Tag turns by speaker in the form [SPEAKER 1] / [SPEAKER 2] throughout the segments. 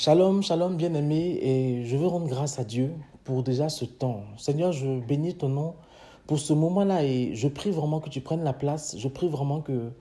[SPEAKER 1] Shalom, shalom bien-aimé, et je veux rendre grâce à Dieu pour déjà ce temps. Seigneur, je bénis ton nom pour ce moment-là et je prie vraiment que tu prennes la place. Je prie vraiment que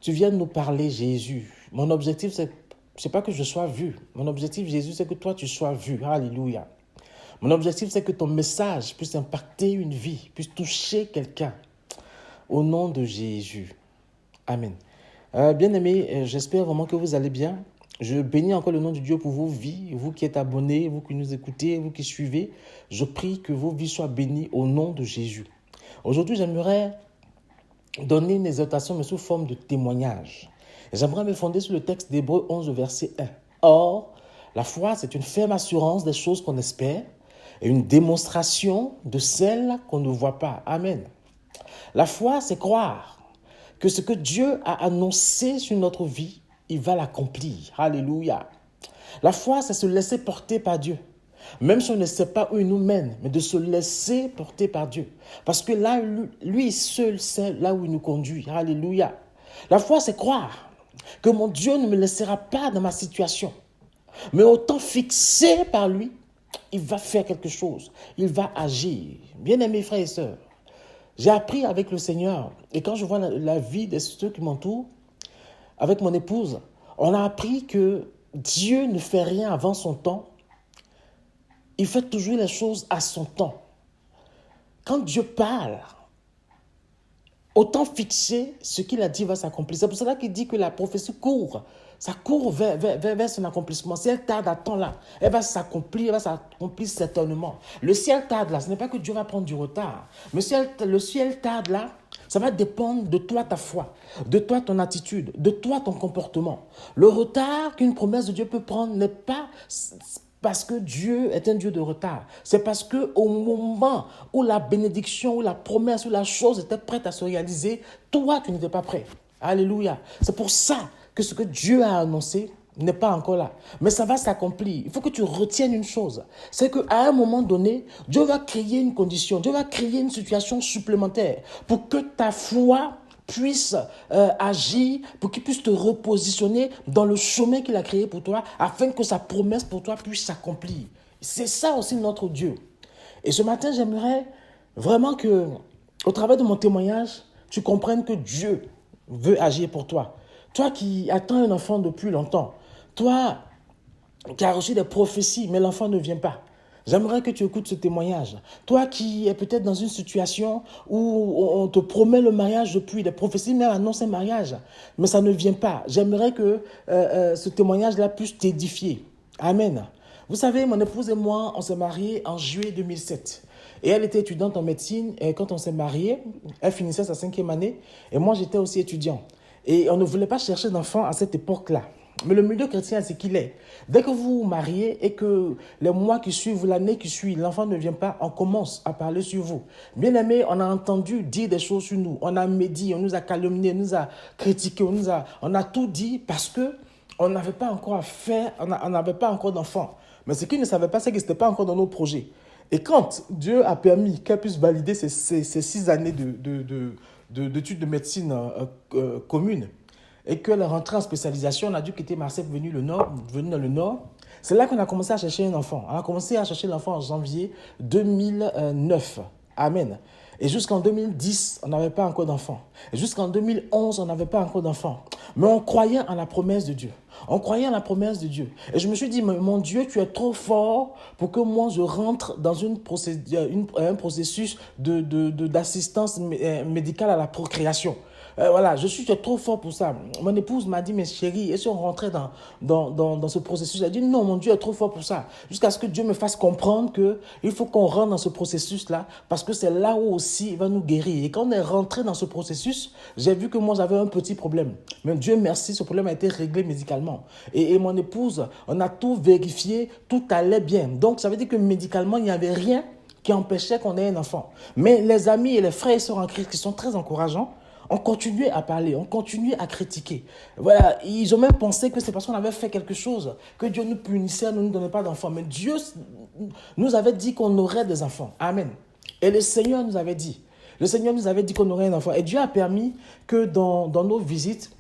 [SPEAKER 1] tu viennes nous parler, Jésus. Mon objectif, c'est pas que je sois vu. Mon objectif, Jésus, c'est que toi, tu sois vu. Alléluia. Mon objectif, c'est que ton message puisse impacter une vie, puisse toucher quelqu'un. Au nom de Jésus. Amen. Bien-aimés, j'espère vraiment que vous allez bien. Je bénis encore le nom de Dieu pour vos vies, vous qui êtes abonnés, vous qui nous écoutez, vous qui suivez. Je prie que vos vies soient bénies au nom de Jésus. Aujourd'hui, j'aimerais donner une exhortation, mais sous forme de témoignage. J'aimerais me fonder sur le texte d'Hébreux 11, verset 1. Or, la foi, c'est une ferme assurance des choses qu'on espère et une démonstration de celles qu'on ne voit pas. Amen. La foi, c'est croire que ce que Dieu a annoncé sur notre vie, il va l'accomplir. Alléluia. La foi, c'est se laisser porter par Dieu. Même si on ne sait pas où il nous mène, mais de se laisser porter par Dieu. Parce que là, lui seul sait là où il nous conduit. Alléluia. La foi, c'est croire que mon Dieu ne me laissera pas dans ma situation. Mais autant fixé par lui, il va faire quelque chose. Il va agir. Bien-aimés frères et sœurs, j'ai appris avec le Seigneur, et quand je vois la vie de ceux qui m'entourent, avec mon épouse, on a appris que Dieu ne fait rien avant son temps. Il fait toujours les choses à son temps. Quand Dieu parle, autant fixer ce qu'il a dit va s'accomplir. C'est pour cela qu'il dit que la prophétie court. Ça court vers son accomplissement. Si elle tarde à temps là, elle va s'accomplir certainement. Le ciel tarde là, ce n'est pas que Dieu va prendre du retard. Mais si le ciel tarde là, ça va dépendre de toi, ta foi, de toi, ton attitude, de toi, ton comportement. Le retard qu'une promesse de Dieu peut prendre n'est pas parce que Dieu est un Dieu de retard. C'est parce qu'au moment où la bénédiction, où la promesse, où la chose était prête à se réaliser, toi, tu n'étais pas prêt. Alléluia. C'est pour ça que ce que Dieu a annoncé n'est pas encore là. Mais ça va s'accomplir. Il faut que tu retiennes une chose. C'est qu'à un moment donné, Dieu va créer une condition. Dieu va créer une situation supplémentaire pour que ta foi puisse agir, pour qu'il puisse te repositionner dans le chemin qu'il a créé pour toi, afin que sa promesse pour toi puisse s'accomplir. C'est ça aussi notre Dieu. Et ce matin, j'aimerais vraiment que, au travers de mon témoignage, tu comprennes que Dieu veut agir pour toi. Toi qui attends un enfant depuis longtemps, toi qui as reçu des prophéties, mais l'enfant ne vient pas. J'aimerais que tu écoutes ce témoignage. Toi qui es peut-être dans une situation où on te promet le mariage depuis, les prophéties même annoncent un mariage, mais ça ne vient pas. J'aimerais que ce témoignage-là puisse t'édifier. Amen. Vous savez, mon épouse et moi, on s'est mariés en juillet 2007. Et elle était étudiante en médecine, et quand on s'est mariés, elle finissait sa 5e année, et moi j'étais aussi étudiant. Et on ne voulait pas chercher d'enfant à cette époque-là. Mais le milieu chrétien, c'est qu'il est. Dès que vous vous mariez et que les mois qui suivent, l'année qui suit, l'enfant ne vient pas, on commence à parler sur vous. Bien aimé, on a entendu dire des choses sur nous. On a médit, on nous a calomnié, on nous a critiqué, on a tout dit parce que on n'avait pas encore affaire, on n'avait pas encore d'enfant. Mais ce qu'ils ne savaient pas, c'est que ce n'était pas encore dans nos projets. Et quand Dieu a permis qu'elle puisse valider ces 6 années d'études de médecine commune, et qu'elle est rentrée en spécialisation, on a dû quitter Marseille pour venir dans le Nord. C'est là qu'on a commencé à chercher un enfant. On a commencé à chercher l'enfant en janvier 2009. Amen. Et jusqu'en 2010, on n'avait pas encore d'enfant. Et jusqu'en 2011, on n'avait pas encore d'enfant. Mais on croyait en la promesse de Dieu. On croyait en la promesse de Dieu. Et je me suis dit, mon Dieu, tu es trop fort pour que moi, je rentre dans un processus d'assistance médicale à la procréation. Voilà, je suis trop fort pour ça. Mon épouse m'a dit, mais chérie, et si on rentrait dans ce processus? Elle a dit, non, mon Dieu est trop fort pour ça. Jusqu'à ce que Dieu me fasse comprendre qu'il faut qu'on rentre dans ce processus-là, parce que c'est là où aussi il va nous guérir. Et quand on est rentré dans ce processus, j'ai vu que moi, j'avais un petit problème. Mais Dieu merci, ce problème a été réglé médicalement. Et mon épouse, on a tout vérifié, tout allait bien. Donc, ça veut dire que médicalement, il n'y avait rien qui empêchait qu'on ait un enfant. Mais les amis et les frères et sœurs en Christ qui sont très encourageants, on continuait à parler, on continuait à critiquer. Voilà, ils ont même pensé que c'est parce qu'on avait fait quelque chose que Dieu nous punissait, ne nous donnait pas d'enfants. Mais Dieu nous avait dit qu'on aurait des enfants. Amen. Et le Seigneur nous avait dit. Le Seigneur nous avait dit qu'on aurait un enfant. Et Dieu a permis que dans nos visites,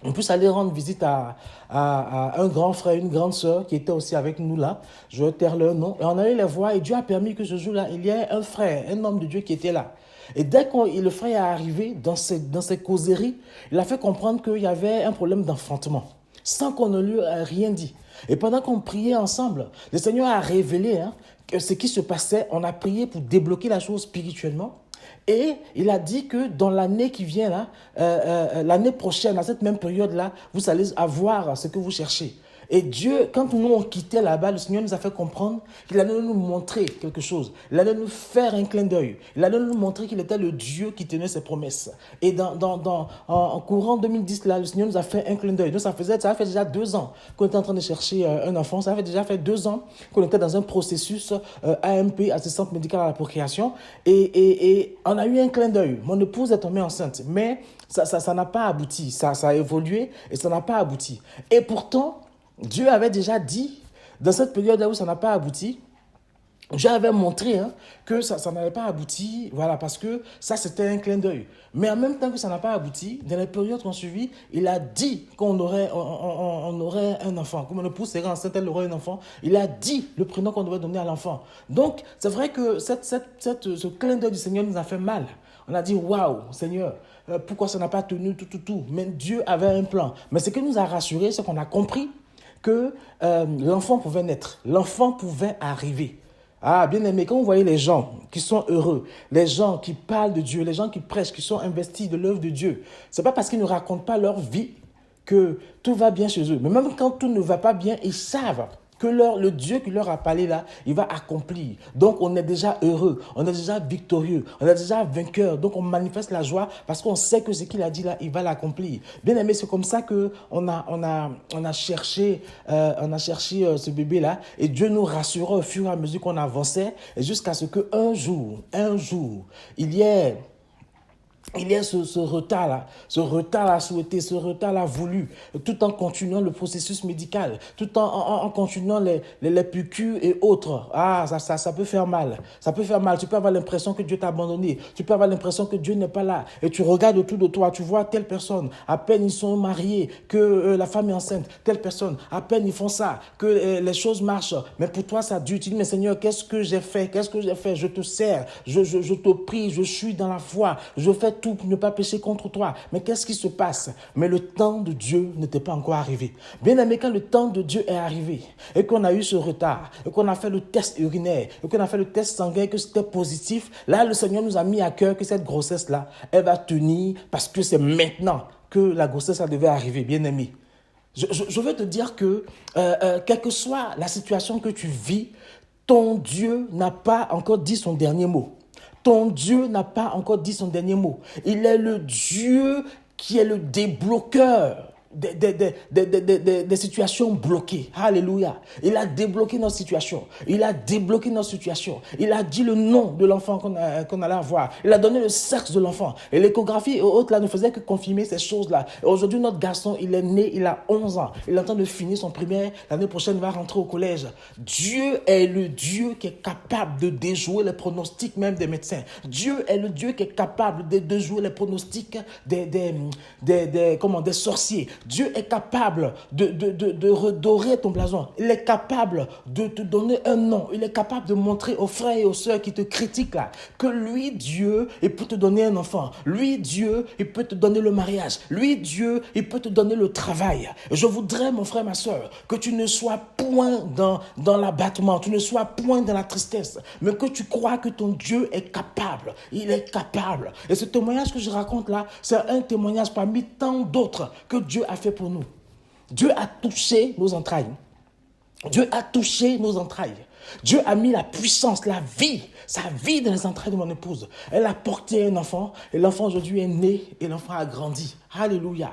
[SPEAKER 1] On puisse aller rendre visite à un grand frère, une grande sœur qui était aussi avec nous là. Je vais taire leur nom. Et on allait les voir et Dieu a permis que ce jour-là, il y ait un frère, un homme de Dieu qui était là. Et dès que le frère est arrivé dans ses causeries, il a fait comprendre qu'il y avait un problème d'enfantement, sans qu'on ne lui ait rien dit. Et pendant qu'on priait ensemble, le Seigneur a révélé que ce qui se passait. On a prié pour débloquer la chose spirituellement. Et il a dit que dans l'année qui vient, là, l'année prochaine, à cette même période-là, vous allez avoir ce que vous cherchez. Et Dieu, quand nous on quittait là-bas, le Seigneur nous a fait comprendre qu'il allait nous montrer quelque chose. Il allait nous faire un clin d'œil. Il allait nous montrer qu'il était le Dieu qui tenait ses promesses. Et en courant 2010, là, le Seigneur nous a fait un clin d'œil. Donc ça fait déjà 2 ans qu'on était en train de chercher un enfant. Ça fait déjà 2 ans qu'on était dans un processus AMP, assistante médicale à la procréation. Et on a eu un clin d'œil. Mon épouse est tombée enceinte. Mais ça n'a pas abouti. Ça a évolué et ça n'a pas abouti. Et pourtant, Dieu avait déjà dit, dans cette période où ça n'a pas abouti, Dieu avait montré que ça n'avait pas abouti, voilà, parce que ça c'était un clin d'œil. Mais en même temps que ça n'a pas abouti, dans les périodes qu'on suivit, il a dit qu'on aurait, on aurait un enfant. Comme mon épouse serait enceinte, elle aurait un enfant. Il a dit le prénom qu'on devait donner à l'enfant. Donc, c'est vrai que ce clin d'œil du Seigneur nous a fait mal. On a dit, waouh, Seigneur, pourquoi ça n'a pas tenu, tout. Mais Dieu avait un plan. Mais ce qui nous a rassurés, c'est qu'on a compris que l'enfant pouvait naître, l'enfant pouvait arriver. Ah, bien aimé, quand vous voyez les gens qui sont heureux, les gens qui parlent de Dieu, les gens qui prêchent, qui sont investis de l'œuvre de Dieu, ce n'est pas parce qu'ils ne racontent pas leur vie que tout va bien chez eux. Mais même quand tout ne va pas bien, ils savent que le Dieu qui leur a parlé là, il va accomplir. Donc on est déjà heureux, on est déjà victorieux, on est déjà vainqueur. Donc on manifeste la joie parce qu'on sait que ce qu'il a dit là, il va l'accomplir. Bien aimé, c'est comme ça que on a cherché ce bébé là, et Dieu nous rassurait au fur et à mesure qu'on avançait, et jusqu'à ce que un jour, il y ait ce retard-là, souhaité, ce retard-là voulu, tout en continuant le processus médical, tout en continuant les piqûres et autres. Ah, ça peut faire mal. Ça peut faire mal. Tu peux avoir l'impression que Dieu t'a abandonné. Tu peux avoir l'impression que Dieu n'est pas là. Et tu regardes autour de toi, tu vois telle personne, à peine ils sont mariés, que la femme est enceinte, telle personne, à peine ils font ça, que les choses marchent. Mais pour toi, ça dure. Tu dis, mais Seigneur, qu'est-ce que j'ai fait? Je te sers, je te prie, je suis dans la foi, je fais tout pour ne pas pécher contre toi. Mais qu'est-ce qui se passe? Mais le temps de Dieu n'était pas encore arrivé. Bien aimé, quand le temps de Dieu est arrivé et qu'on a eu ce retard, et qu'on a fait le test urinaire, et qu'on a fait le test sanguin, que c'était positif, là, le Seigneur nous a mis à cœur que cette grossesse-là, elle va tenir parce que c'est maintenant que la grossesse, ça devait arriver, bien aimé. Je veux te dire que, quelle que soit la situation que tu vis, ton Dieu n'a pas encore dit son dernier mot. Ton Dieu n'a pas encore dit son dernier mot. Il est le Dieu qui est le débloqueur des situations bloquées. Alléluia. Il a débloqué nos situations. Il a débloqué nos situations. Il a dit le nom de l'enfant qu'on allait avoir. Il a donné le sexe de l'enfant. Et l'échographie et autres là ne faisaient que confirmer ces choses-là. Et aujourd'hui, notre garçon, il est né, il a 11 ans. Il est en train de finir son primaire. L'année prochaine, il va rentrer au collège. Dieu est le Dieu qui est capable de déjouer les pronostics même des médecins. Dieu est le Dieu qui est capable de déjouer les pronostics des sorciers. Dieu est capable de redorer ton blason. Il est capable de te donner un nom. Il est capable de montrer aux frères et aux sœurs qui te critiquent là que lui, Dieu, il peut te donner un enfant. Lui, Dieu, il peut te donner le mariage. Lui, Dieu, il peut te donner le travail. Je voudrais, mon frère, ma sœur, que tu ne sois point dans l'abattement, tu ne sois point dans la tristesse, mais que tu crois que ton Dieu est capable. Il est capable. Et ce témoignage que je raconte là, c'est un témoignage parmi tant d'autres que Dieu a fait pour nous. Dieu a touché nos entrailles. Dieu a touché nos entrailles. Dieu a mis la puissance, sa vie dans les entrailles de mon épouse. Elle a porté un enfant et l'enfant aujourd'hui est né et l'enfant a grandi. Alléluia.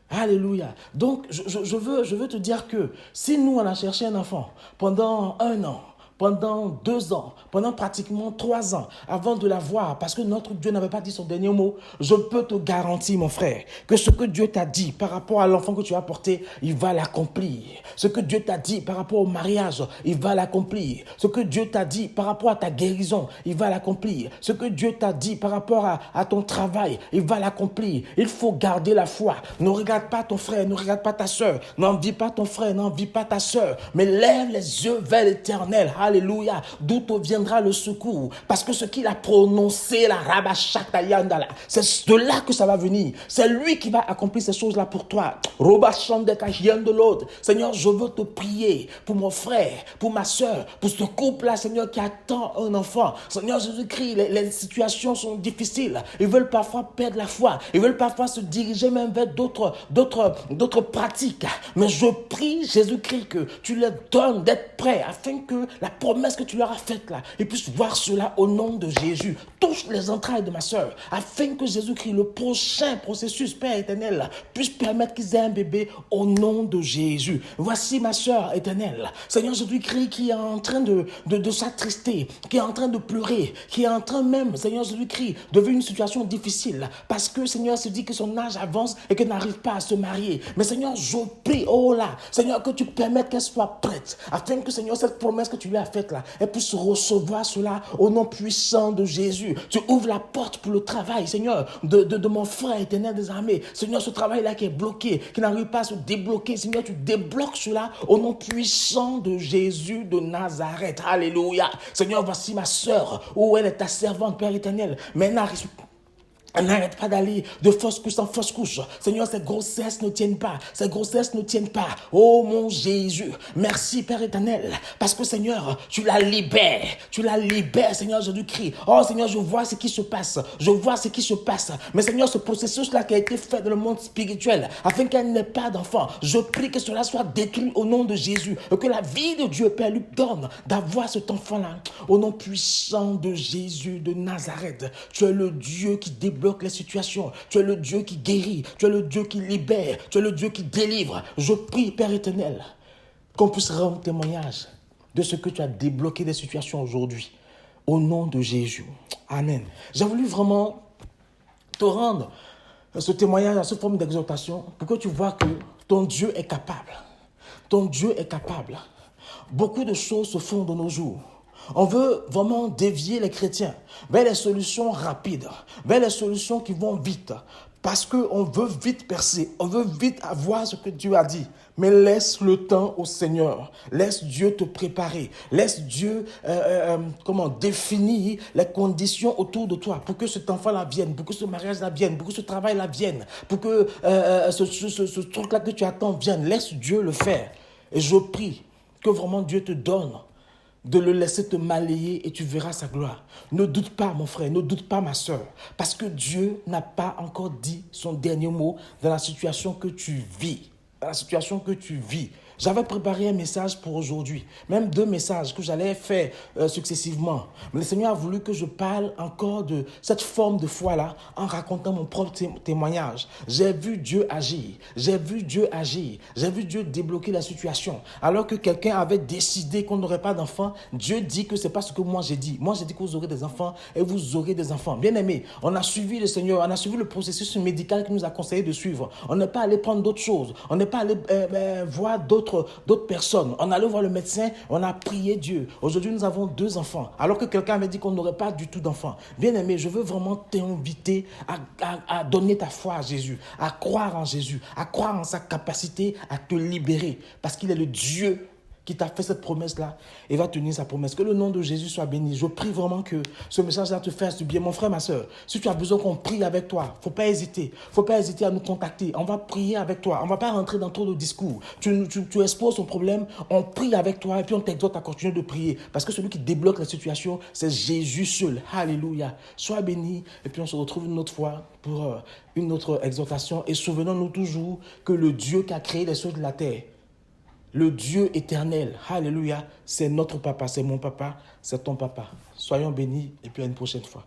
[SPEAKER 1] Alléluia. Donc, je veux te dire que si nous, on a cherché un enfant pendant 1 an, pendant 2 ans, pendant pratiquement 3 ans, avant de la voir, parce que notre Dieu n'avait pas dit son dernier mot, je peux te garantir, mon frère, que ce que Dieu t'a dit par rapport à l'enfant que tu as porté, il va l'accomplir. Ce que Dieu t'a dit par rapport au mariage, il va l'accomplir. Ce que Dieu t'a dit par rapport à ta guérison, il va l'accomplir. Ce que Dieu t'a dit par rapport à ton travail, il va l'accomplir. Il faut garder la foi. Ne regarde pas ton frère, ne regarde pas ta soeur, n'envie pas ton frère, n'envie pas ta soeur, mais lève les yeux vers l'Éternel. Alléluia. D'où te viendra le secours? Parce que ce qu'il a prononcé, la rabachatayandala, c'est de là que ça va venir. C'est lui qui va accomplir ces choses-là pour toi. De l'autre. Seigneur, je veux te prier pour mon frère, pour ma soeur, pour ce couple-là, Seigneur, qui attend un enfant. Seigneur Jésus-Christ, les situations sont difficiles. Ils veulent parfois perdre la foi. Ils veulent parfois se diriger même vers d'autres pratiques. Mais je prie, Jésus-Christ, que tu leur donnes d'être prêts afin que la promesse que tu leur as faite là, ils puissent voir cela au nom de Jésus. Touche les entrailles de ma soeur afin que Jésus-Christ, le prochain processus, Père éternel, puisse permettre qu'ils aient un bébé au nom de Jésus. Voici ma soeur éternelle, Seigneur Jésus-Christ, qui est en train de s'attrister, qui est en train de pleurer, qui est en train même, Seigneur Jésus-Christ, de vivre une situation difficile parce que Seigneur se dit que son âge avance et qu'elle n'arrive pas à se marier. Mais Seigneur, je prie, oh là, Seigneur, que tu permettes qu'elle soit prête afin que Seigneur, cette promesse que tu lui as faite là, elle puisse recevoir cela au nom puissant de Jésus. Tu ouvres la porte pour le travail, Seigneur, de mon frère éternel des armées. Seigneur, ce travail-là qui est bloqué, qui n'arrive pas à se débloquer, Seigneur, tu débloques cela au nom puissant de Jésus de Nazareth. Alléluia. Seigneur, voici ma soeur, où elle est ta servante, Père éternel, mais elle n'arrête pas d'aller de fausse couche en fausse couche. Seigneur, ces grossesses ne tiennent pas. Ces grossesses ne tiennent pas. Oh mon Jésus. Merci Père éternel. Parce que Seigneur, tu la libères. Tu la libères, Seigneur Jésus-Christ. Oh Seigneur, je vois ce qui se passe. Je vois ce qui se passe. Mais Seigneur, ce processus-là qui a été fait dans le monde spirituel, afin qu'elle n'ait pas d'enfant, je prie que cela soit détruit au nom de Jésus. Et que la vie de Dieu, Père, lui donne d'avoir cet enfant-là. Au nom puissant de Jésus de Nazareth. Tu es le Dieu qui débloque les situations. Tu es le Dieu qui guérit. Tu es le Dieu qui libère. Tu es le Dieu qui délivre. Je prie, Père éternel, qu'on puisse rendre témoignage de ce que tu as débloqué des situations aujourd'hui. Au nom de Jésus. Amen. J'ai voulu vraiment te rendre ce témoignage à cette forme d'exhortation pour que tu vois que ton Dieu est capable. Ton Dieu est capable. Beaucoup de choses se font de nos jours. On veut vraiment dévier les chrétiens vers les solutions rapides, vers les solutions qui vont vite, parce qu'on veut vite percer, on veut vite avoir ce que Dieu a dit. Mais laisse le temps au Seigneur, laisse Dieu te préparer, laisse Dieu définir les conditions autour de toi pour que cet enfant-là vienne, pour que ce mariage-là vienne, pour que ce travail-là vienne, pour que ce truc-là que tu attends vienne. Laisse Dieu le faire. Et je prie que vraiment Dieu te donne de le laisser te malayer et tu verras sa gloire. Ne doute pas, mon frère, ne doute pas, ma soeur, parce que Dieu n'a pas encore dit son dernier mot dans la situation que tu vis. Dans la situation que tu vis. J'avais préparé un message pour aujourd'hui, même 2 messages que j'allais faire successivement. Mais le Seigneur a voulu que je parle encore de cette forme de foi-là en racontant mon propre témoignage. J'ai vu Dieu agir, j'ai vu Dieu agir, j'ai vu Dieu débloquer la situation. Alors que quelqu'un avait décidé qu'on n'aurait pas d'enfants, Dieu dit que c'est pas ce que moi j'ai dit. Moi j'ai dit que vous aurez des enfants et vous aurez des enfants. Bien aimé, on a suivi le Seigneur, on a suivi le processus médical qu'il nous a conseillé de suivre. On n'est pas allé prendre d'autres choses, on n'est pas allé voir d'autres personnes. On allait voir le médecin, on a prié Dieu. Aujourd'hui, nous avons 2 enfants, alors que quelqu'un avait dit qu'on n'aurait pas du tout d'enfants. Bien aimé, je veux vraiment t'inviter à donner ta foi à Jésus, à croire en Jésus, à croire en sa capacité à te libérer, parce qu'il est le Dieu qui t'a fait cette promesse-là et va tenir sa promesse. Que le nom de Jésus soit béni. Je prie vraiment que ce message-là te fasse du bien. Mon frère, ma soeur, si tu as besoin qu'on prie avec toi, faut pas hésiter. Faut pas hésiter à nous contacter. On va prier avec toi. On va pas rentrer dans trop de discours. Tu exposes ton problème, on prie avec toi et puis on t'exhorte à continuer de prier. Parce que celui qui débloque la situation, c'est Jésus seul. Alléluia. Sois béni et puis on se retrouve une autre fois pour une autre exhortation. Et souvenons-nous toujours que le Dieu qui a créé les choses de la terre, le Dieu éternel, alléluia, c'est notre papa, c'est mon papa, c'est ton papa. Soyons bénis et puis à une prochaine fois.